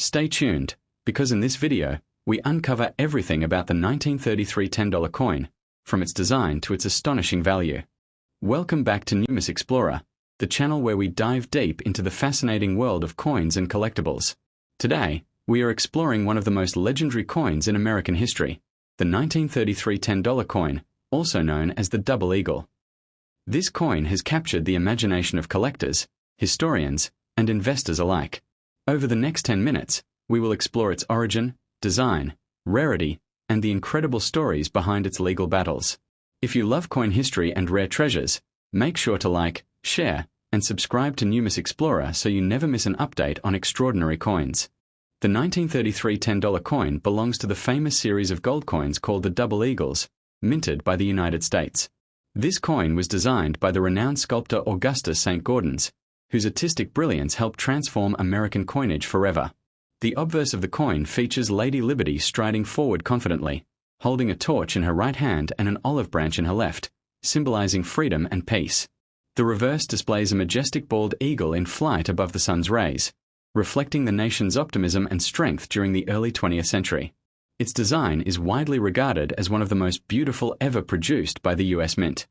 Stay tuned, because in this video, we uncover everything about the 1933 $10 coin, from its design to its astonishing value. Welcome back to Numis Explorer, the channel where we dive deep into the fascinating world of coins and collectibles. Today, we are exploring one of the most legendary coins in American history, the 1933 $10 coin, also known as the Double Eagle. This coin has captured the imagination of collectors, historians, and investors alike. Over the next 10 minutes, we will explore its origin, design, rarity, and the incredible stories behind its legal battles. If you love coin history and rare treasures, make sure to like, share, and subscribe to Numis Explorer so you never miss an update on extraordinary coins. The 1933 $10 coin belongs to the famous series of gold coins called the Double Eagles, minted by the United States. This coin was designed by the renowned sculptor Augustus Saint-Gaudens, whose artistic brilliance helped transform American coinage forever. The obverse of the coin features Lady Liberty striding forward confidently, holding a torch in her right hand and an olive branch in her left, symbolizing freedom and peace. The reverse displays a majestic bald eagle in flight above the sun's rays, reflecting the nation's optimism and strength during the early 20th century. Its design is widely regarded as one of the most beautiful ever produced by the U.S. Mint.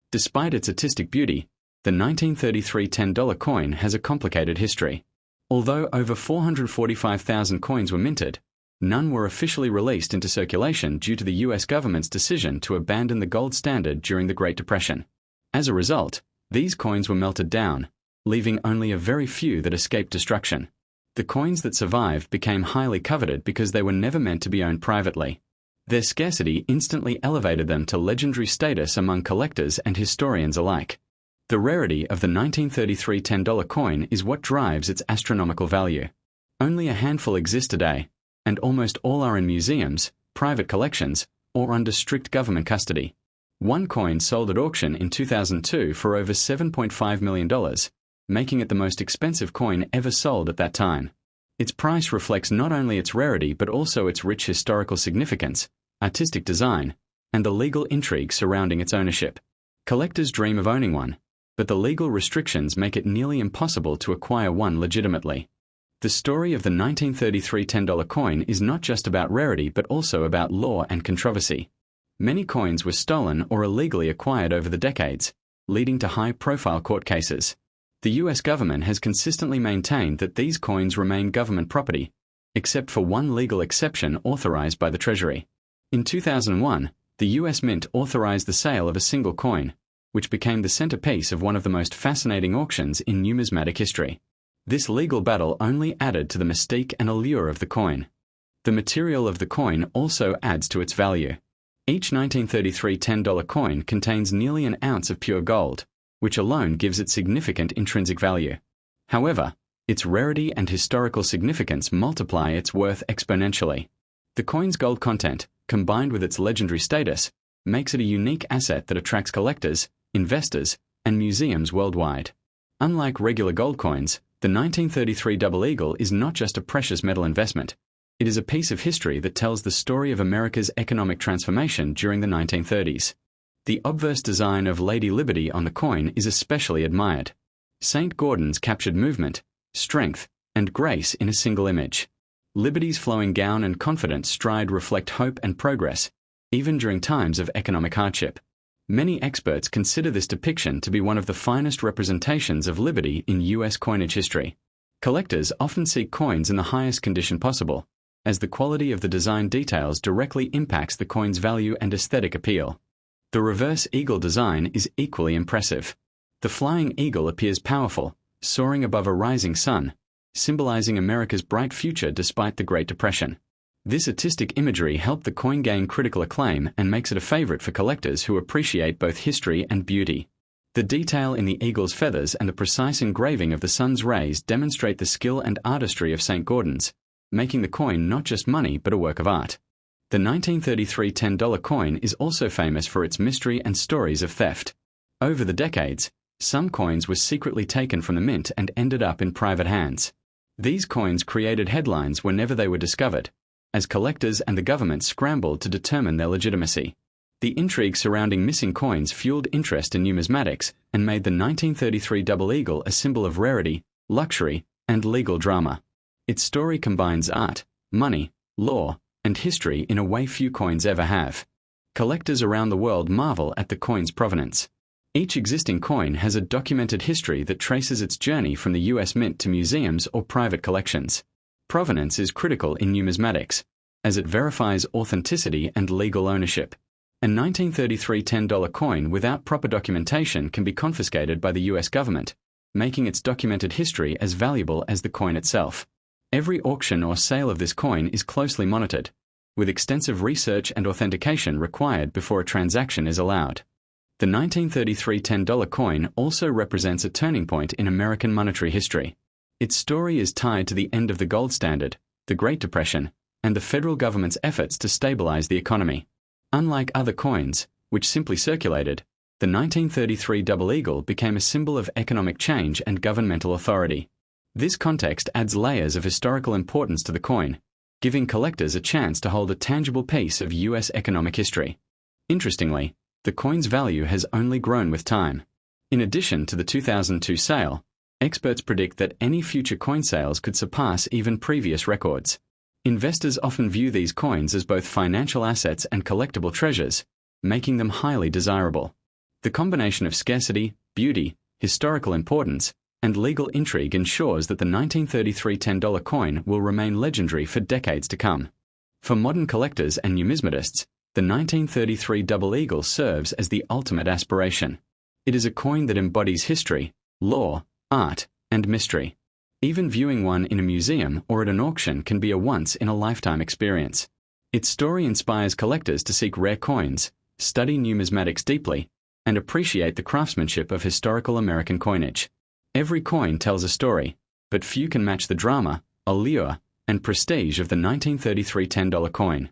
Despite its artistic beauty, the 1933 $10 coin has a complicated history. Although over 445,000 coins were minted, none were officially released into circulation due to the U.S. government's decision to abandon the gold standard during the Great Depression. As a result, these coins were melted down, leaving only a very few that escaped destruction. The coins that survived became highly coveted because they were never meant to be owned privately. Their scarcity instantly elevated them to legendary status among collectors and historians alike. The rarity of the 1933 $10 coin is what drives its astronomical value. Only a handful exist today, and almost all are in museums, private collections, or under strict government custody. One coin sold at auction in 2002 for over $7.5 million, making it the most expensive coin ever sold at that time. Its price reflects not only its rarity but also its rich historical significance, artistic design, and the legal intrigue surrounding its ownership. Collectors dream of owning one, but the legal restrictions make it nearly impossible to acquire one legitimately. The story of the 1933 $10 coin is not just about rarity but also about law and controversy. Many coins were stolen or illegally acquired over the decades, leading to high-profile court cases. The U.S. government has consistently maintained that these coins remain government property, except for one legal exception authorized by the Treasury. In 2001, the U.S. Mint authorized the sale of a single coin, which became the centerpiece of one of the most fascinating auctions in numismatic history. This legal battle only added to the mystique and allure of the coin. The material of the coin also adds to its value. Each 1933 $10 coin contains nearly an ounce of pure gold, which alone gives it significant intrinsic value. However, its rarity and historical significance multiply its worth exponentially. The coin's gold content, combined with its legendary status, makes it a unique asset that attracts collectors, investors, and museums worldwide. Unlike regular gold coins, the 1933 Double Eagle is not just a precious metal investment. It is a piece of history that tells the story of America's economic transformation during the 1930s. The obverse design of Lady Liberty on the coin is especially admired. Saint-Gaudens captured movement, strength, and grace in a single image. Liberty's flowing gown and confident stride reflect hope and progress, even during times of economic hardship. Many experts consider this depiction to be one of the finest representations of liberty in U.S. coinage history. Collectors often seek coins in the highest condition possible, as the quality of the design details directly impacts the coin's value and aesthetic appeal. The reverse eagle design is equally impressive. The flying eagle appears powerful, soaring above a rising sun, symbolizing America's bright future despite the Great Depression. This artistic imagery helped the coin gain critical acclaim and makes it a favorite for collectors who appreciate both history and beauty. The detail in the eagle's feathers and the precise engraving of the sun's rays demonstrate the skill and artistry of Saint-Gaudens, making the coin not just money but a work of art. The 1933 $10 coin is also famous for its mystery and stories of theft. Over the decades, some coins were secretly taken from the mint and ended up in private hands. These coins created headlines whenever they were discovered, as collectors and the government scrambled to determine their legitimacy. The intrigue surrounding missing coins fueled interest in numismatics and made the 1933 Double Eagle a symbol of rarity, luxury, and legal drama. Its story combines art, money, law, and history in a way few coins ever have. Collectors around the world marvel at the coin's provenance. Each existing coin has a documented history that traces its journey from the US Mint to museums or private collections. Provenance is critical in numismatics, as it verifies authenticity and legal ownership. A 1933 $10 coin without proper documentation can be confiscated by the US government, making its documented history as valuable as the coin itself. Every auction or sale of this coin is closely monitored, with extensive research and authentication required before a transaction is allowed. The 1933 $10 coin also represents a turning point in American monetary history. Its story is tied to the end of the gold standard, the Great Depression, and the federal government's efforts to stabilize the economy. Unlike other coins, which simply circulated, the 1933 double eagle became a symbol of economic change and governmental authority. This context adds layers of historical importance to the coin, giving collectors a chance to hold a tangible piece of US economic history. Interestingly, the coin's value has only grown with time. In addition to the 2002 sale, experts predict that any future coin sales could surpass even previous records. Investors often view these coins as both financial assets and collectible treasures, making them highly desirable. The combination of scarcity, beauty, historical importance, and legal intrigue ensures that the 1933 $10 coin will remain legendary for decades to come. For modern collectors and numismatists, the 1933 double eagle serves as the ultimate aspiration. It is a coin that embodies history, law, art, and mystery. Even viewing one in a museum or at an auction can be a once-in-a-lifetime experience. Its story inspires collectors to seek rare coins, study numismatics deeply, and appreciate the craftsmanship of historical American coinage. Every coin tells a story, but few can match the drama, allure, and prestige of the 1933 $10 coin.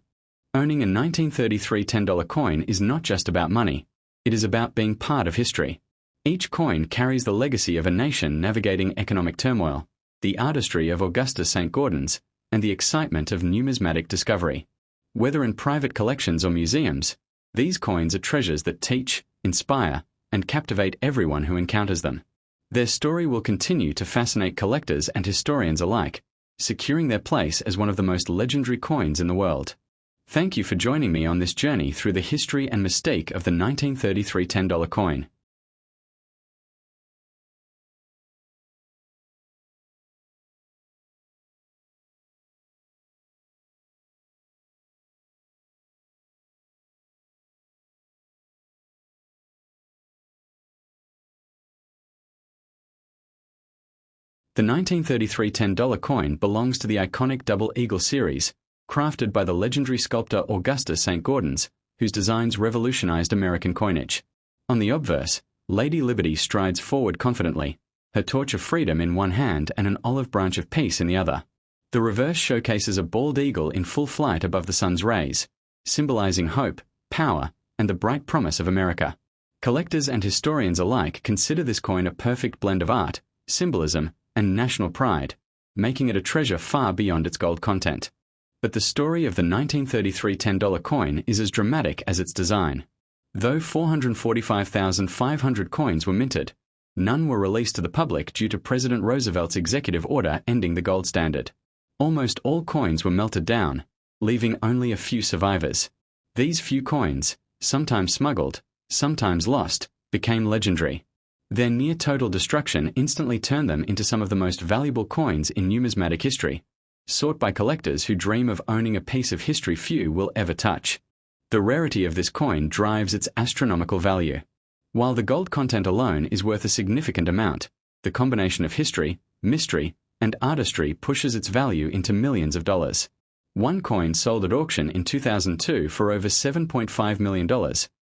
Owning a 1933 $10 coin is not just about money, it is about being part of history. Each coin carries the legacy of a nation navigating economic turmoil, the artistry of Augustus Saint-Gaudens, and the excitement of numismatic discovery. Whether in private collections or museums, these coins are treasures that teach, inspire, and captivate everyone who encounters them. Their story will continue to fascinate collectors and historians alike, securing their place as one of the most legendary coins in the world. Thank you for joining me on this journey through the history and mystique of the 1933 $10 coin. The 1933 $10 coin belongs to the iconic Double Eagle series, crafted by the legendary sculptor Augustus Saint-Gaudens, whose designs revolutionized American coinage. On the obverse, Lady Liberty strides forward confidently, her torch of freedom in one hand and an olive branch of peace in the other. The reverse showcases a bald eagle in full flight above the sun's rays, symbolizing hope, power, and the bright promise of America. Collectors and historians alike consider this coin a perfect blend of art, symbolism, and national pride, making it a treasure far beyond its gold content. But the story of the 1933 $10 coin is as dramatic as its design. Though 445,500 coins were minted, none were released to the public due to President Roosevelt's executive order ending the gold standard. Almost all coins were melted down, leaving only a few survivors. These few coins, sometimes smuggled, sometimes lost, became legendary. Their near-total destruction instantly turned them into some of the most valuable coins in numismatic history, sought by collectors who dream of owning a piece of history few will ever touch. The rarity of this coin drives its astronomical value. While the gold content alone is worth a significant amount, the combination of history, mystery, and artistry pushes its value into millions of dollars. One coin sold at auction in 2002 for over $7.5 million,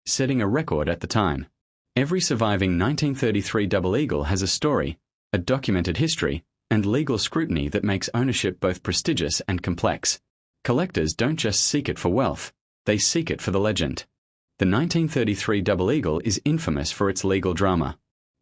setting a record at the time. Every surviving 1933 double eagle has a story, a documented history, and legal scrutiny that makes ownership both prestigious and complex. Collectors don't just seek it for wealth, they seek it for the legend. The 1933 double eagle is infamous for its legal drama.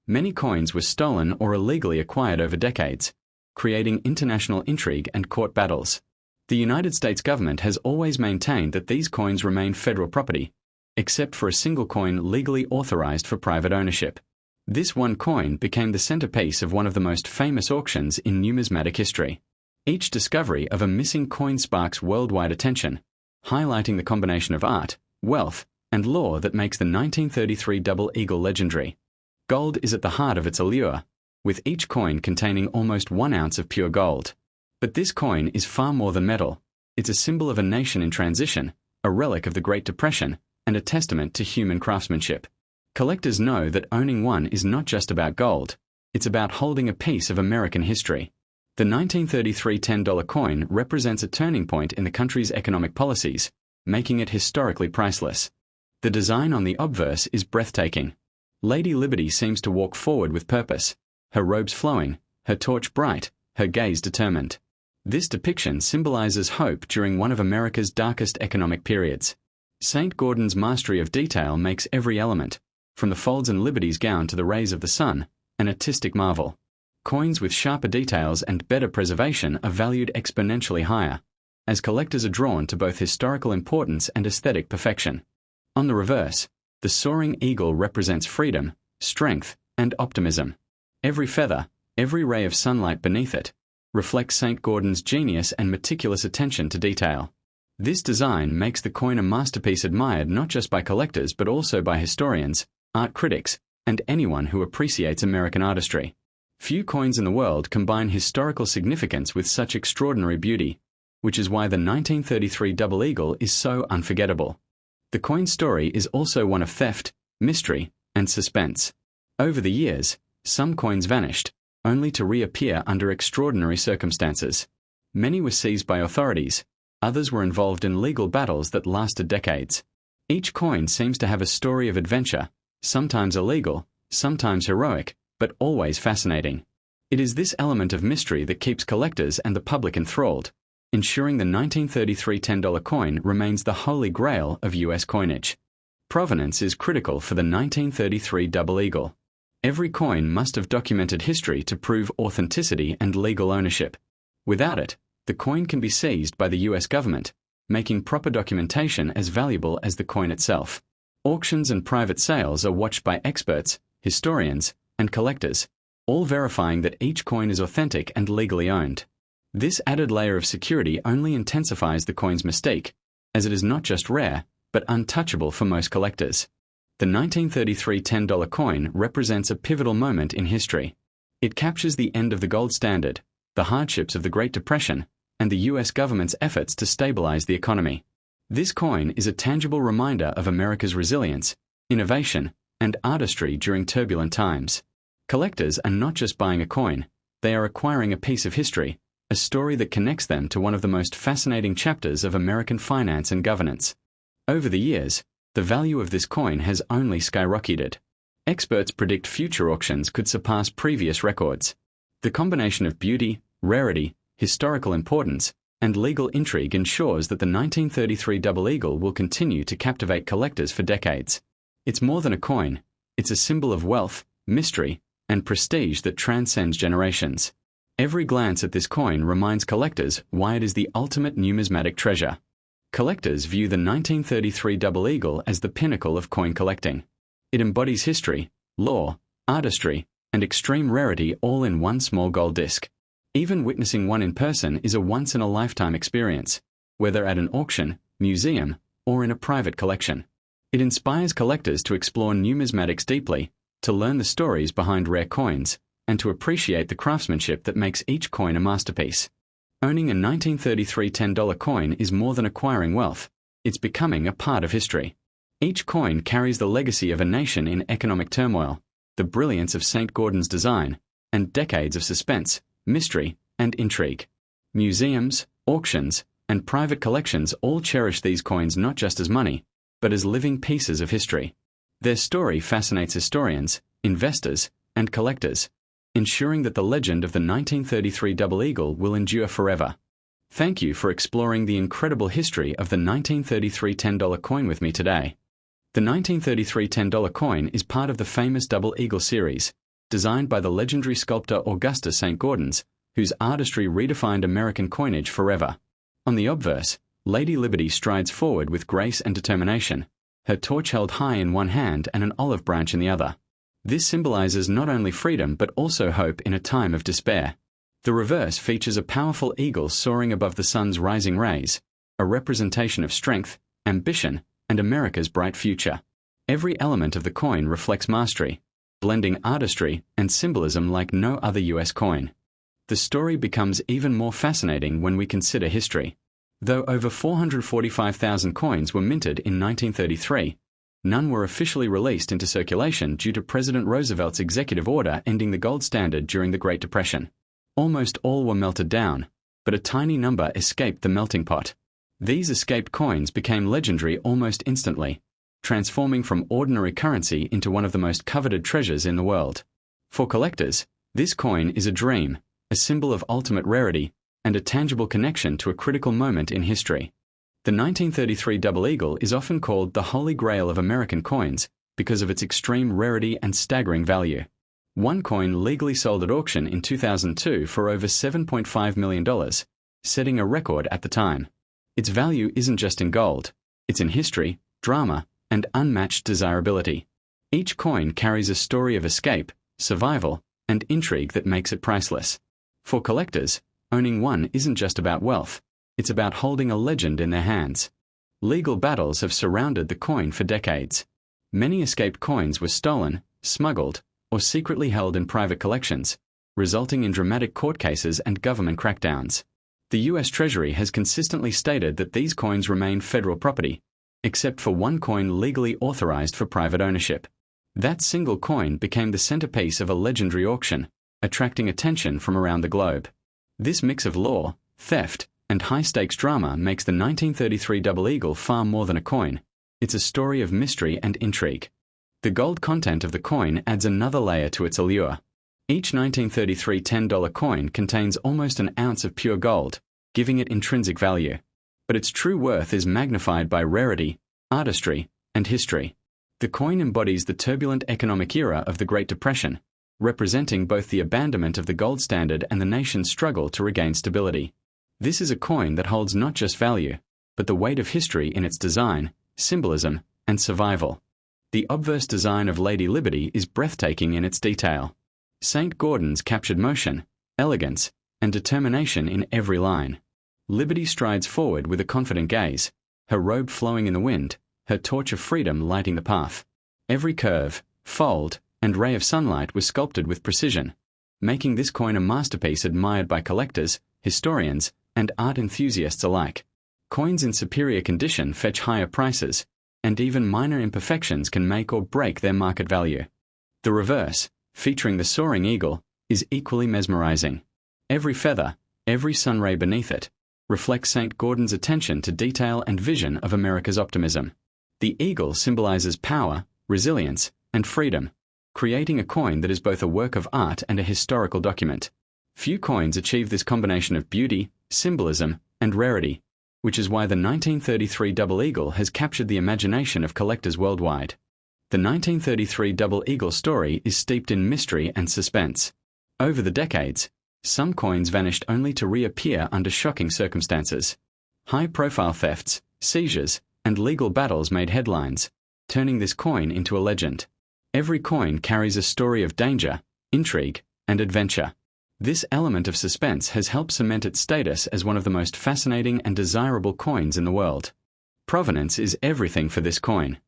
Many coins were stolen or illegally acquired over decades, creating international intrigue and court battles. The United States government has always maintained that these coins remain federal property, except for a single coin legally authorized for private ownership. This one coin became the centerpiece of one of the most famous auctions in numismatic history. Each discovery of a missing coin sparks worldwide attention, highlighting the combination of art, wealth, and lore that makes the 1933 double eagle legendary. Gold is at the heart of its allure, with each coin containing almost 1 ounce of pure gold. But this coin is far more than metal. It's a symbol of a nation in transition, a relic of the Great Depression, and a testament to human craftsmanship. Collectors know that owning one is not just about gold, it's about holding a piece of American history. The 1933 $10 coin represents a turning point in the country's economic policies, making it historically priceless. The design on the obverse is breathtaking. Lady Liberty seems to walk forward with purpose, her robes flowing, her torch bright, her gaze determined. This depiction symbolizes hope during one of America's darkest economic periods. Saint-Gaudens' mastery of detail makes every element, from the folds in Liberty's gown to the rays of the sun, an artistic marvel. Coins with sharper details and better preservation are valued exponentially higher, as collectors are drawn to both historical importance and aesthetic perfection. On the reverse, the soaring eagle represents freedom, strength, and optimism. Every feather, every ray of sunlight beneath it, reflects Saint-Gaudens' genius and meticulous attention to detail. This design makes the coin a masterpiece admired not just by collectors but also by historians, art critics, and anyone who appreciates American artistry. Few coins in the world combine historical significance with such extraordinary beauty, which is why the 1933 double eagle is so unforgettable. The coin's story is also one of theft, mystery, and suspense. Over the years, some coins vanished, only to reappear under extraordinary circumstances. Many were seized by authorities, others were involved in legal battles that lasted decades. Each coin seems to have a story of adventure, sometimes illegal, sometimes heroic, but always fascinating. It is this element of mystery that keeps collectors and the public enthralled, ensuring the 1933 $10 coin remains the holy grail of US coinage. Provenance is critical for the 1933 double eagle. Every coin must have documented history to prove authenticity and legal ownership. Without it, the coin can be seized by the US government, making proper documentation as valuable as the coin itself. Auctions and private sales are watched by experts, historians, and collectors, all verifying that each coin is authentic and legally owned. This added layer of security only intensifies the coin's mystique, as it is not just rare, but untouchable for most collectors. The 1933 $10 coin represents a pivotal moment in history. It captures the end of the gold standard, the hardships of the Great Depression, and the US government's efforts to stabilize the economy. This coin is a tangible reminder of America's resilience, innovation, and artistry during turbulent times. Collectors are not just buying a coin, they are acquiring a piece of history, a story that connects them to one of the most fascinating chapters of American finance and governance. Over the years, the value of this coin has only skyrocketed. Experts predict future auctions could surpass previous records. The combination of beauty, rarity, historical importance, and legal intrigue ensures that the 1933 double eagle will continue to captivate collectors for decades. It's more than a coin, it's a symbol of wealth, mystery, and prestige that transcends generations. Every glance at this coin reminds collectors why it is the ultimate numismatic treasure. Collectors view the 1933 double eagle as the pinnacle of coin collecting. It embodies history, lore, artistry, and extreme rarity all in one small gold disc. Even witnessing one in person is a once-in-a-lifetime experience, whether at an auction, museum, or in a private collection. It inspires collectors to explore numismatics deeply, to learn the stories behind rare coins, and to appreciate the craftsmanship that makes each coin a masterpiece. Owning a 1933 $10 coin is more than acquiring wealth, it's becoming a part of history. Each coin carries the legacy of a nation in economic turmoil, the brilliance of Saint-Gaudens' design, and decades of suspense, mystery, and intrigue. Museums, auctions, and private collections all cherish these coins not just as money, but as living pieces of history. Their story fascinates historians, investors, and collectors, ensuring that the legend of the 1933 double eagle will endure forever. Thank you for exploring the incredible history of the 1933 $10 coin with me today. The 1933 $10 coin is part of the famous Double Eagle series, designed by the legendary sculptor Augustus Saint-Gaudens, whose artistry redefined American coinage forever. On the obverse, Lady Liberty strides forward with grace and determination, her torch held high in one hand and an olive branch in the other. This symbolizes not only freedom but also hope in a time of despair. The reverse features a powerful eagle soaring above the sun's rising rays, a representation of strength, ambition, and America's bright future. Every element of the coin reflects mastery, blending artistry and symbolism like no other US coin. The story becomes even more fascinating when we consider history. Though over 445,000 coins were minted in 1933, none were officially released into circulation due to President Roosevelt's executive order ending the gold standard during the Great Depression. Almost all were melted down, but a tiny number escaped the melting pot. These escaped coins became legendary almost instantly, transforming from ordinary currency into one of the most coveted treasures in the world. For collectors, this coin is a dream, a symbol of ultimate rarity, and a tangible connection to a critical moment in history. The 1933 double eagle is often called the Holy Grail of American coins because of its extreme rarity and staggering value. One coin legally sold at auction in 2002 for over $7.5 million, setting a record at the time. Its value isn't just in gold, it's in history, drama, and unmatched desirability. Each coin carries a story of escape, survival, and intrigue that makes it priceless. For collectors, owning one isn't just about wealth, it's about holding a legend in their hands. Legal battles have surrounded the coin for decades. Many escaped coins were stolen, smuggled, or secretly held in private collections, resulting in dramatic court cases and government crackdowns. The US Treasury has consistently stated that these coins remain federal property, except for one coin legally authorized for private ownership. That single coin became the centerpiece of a legendary auction, attracting attention from around the globe. This mix of law, theft, and high-stakes drama makes the 1933 double eagle far more than a coin. It's a story of mystery and intrigue. The gold content of the coin adds another layer to its allure. Each 1933 $10 coin contains almost an ounce of pure gold, giving it intrinsic value. But its true worth is magnified by rarity, artistry, and history. The coin embodies the turbulent economic era of the Great Depression, representing both the abandonment of the gold standard and the nation's struggle to regain stability. This is a coin that holds not just value, but the weight of history in its design, symbolism, and survival. The obverse design of Lady Liberty is breathtaking in its detail. Saint-Gaudens captured motion, elegance, and determination in every line. Liberty strides forward with a confident gaze, her robe flowing in the wind, her torch of freedom lighting the path. Every curve, fold, and ray of sunlight was sculpted with precision, making this coin a masterpiece admired by collectors, historians, and art enthusiasts alike. Coins in superior condition fetch higher prices, and even minor imperfections can make or break their market value. The reverse, featuring the soaring eagle, is equally mesmerizing. Every feather, every sunray beneath it, reflects Saint-Gaudens' attention to detail and vision of America's optimism. The eagle symbolizes power, resilience, and freedom, creating a coin that is both a work of art and a historical document. Few coins achieve this combination of beauty, symbolism, and rarity, which is why the 1933 double eagle has captured the imagination of collectors worldwide. The 1933 double eagle story is steeped in mystery and suspense. Over the decades, some coins vanished only to reappear under shocking circumstances. High-profile thefts, seizures, and legal battles made headlines, turning this coin into a legend. Every coin carries a story of danger, intrigue, and adventure. This element of suspense has helped cement its status as one of the most fascinating and desirable coins in the world. Provenance is everything for this coin.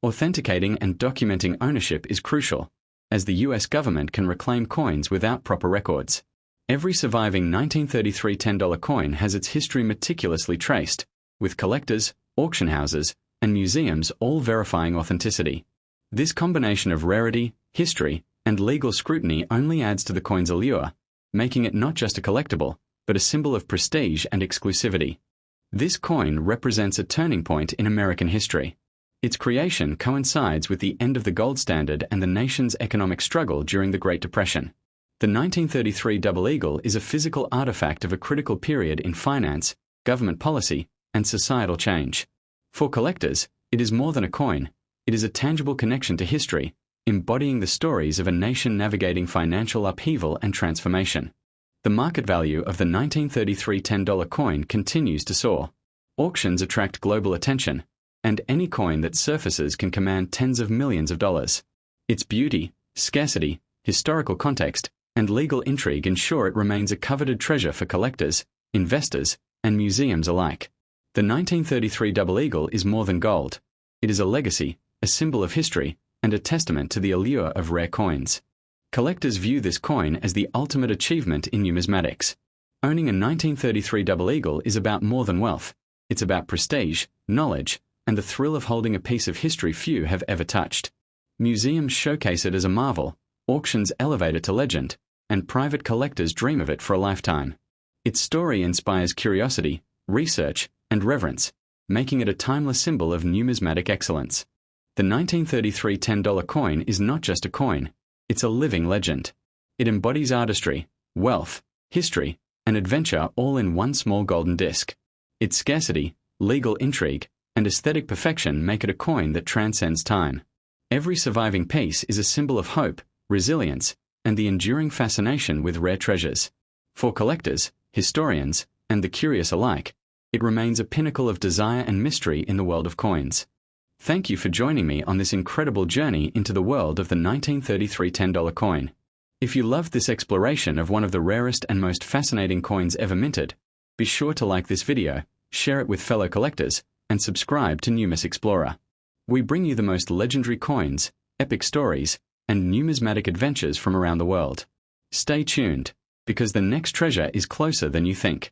Authenticating and documenting ownership is crucial, as the US government can reclaim coins without proper records. Every surviving 1933 $10 coin has its history meticulously traced, with collectors, auction houses, and museums all verifying authenticity. This combination of rarity, history, and legal scrutiny only adds to the coin's allure, making it not just a collectible, but a symbol of prestige and exclusivity. This coin represents a turning point in American history. Its creation coincides with the end of the gold standard and the nation's economic struggle during the Great Depression. The 1933 double eagle is a physical artifact of a critical period in finance, government policy, and societal change. For collectors, it is more than a coin. It is a tangible connection to history, embodying the stories of a nation navigating financial upheaval and transformation. The market value of the 1933 $10 coin continues to soar. Auctions attract global attention, and any coin that surfaces can command tens of millions of dollars. Its beauty, scarcity, historical context, and legal intrigue ensure it remains a coveted treasure for collectors, investors, and museums alike. The 1933 double eagle is more than gold. It is a legacy, a symbol of history, and a testament to the allure of rare coins. Collectors view this coin as the ultimate achievement in numismatics. Owning a 1933 double eagle is about more than wealth. It's about prestige, knowledge, and the thrill of holding a piece of history few have ever touched. Museums showcase it as a marvel, auctions elevate it to legend, and private collectors dream of it for a lifetime. Its story inspires curiosity, research, and reverence, making it a timeless symbol of numismatic excellence. The 1933 $10 coin is not just a coin, it's a living legend. It embodies artistry, wealth, history, and adventure all in one small golden disc. Its scarcity, legal intrigue, and aesthetic perfection make it a coin that transcends time. Every surviving piece is a symbol of hope, resilience, and the enduring fascination with rare treasures. For collectors, historians, and the curious alike, it remains a pinnacle of desire and mystery in the world of coins. Thank you for joining me on this incredible journey into the world of the 1933 $10 coin. If you loved this exploration of one of the rarest and most fascinating coins ever minted, be sure to like this video, share it with fellow collectors, and subscribe to Numis Explorer. We bring you the most legendary coins, epic stories, and numismatic adventures from around the world. Stay tuned, because the next treasure is closer than you think.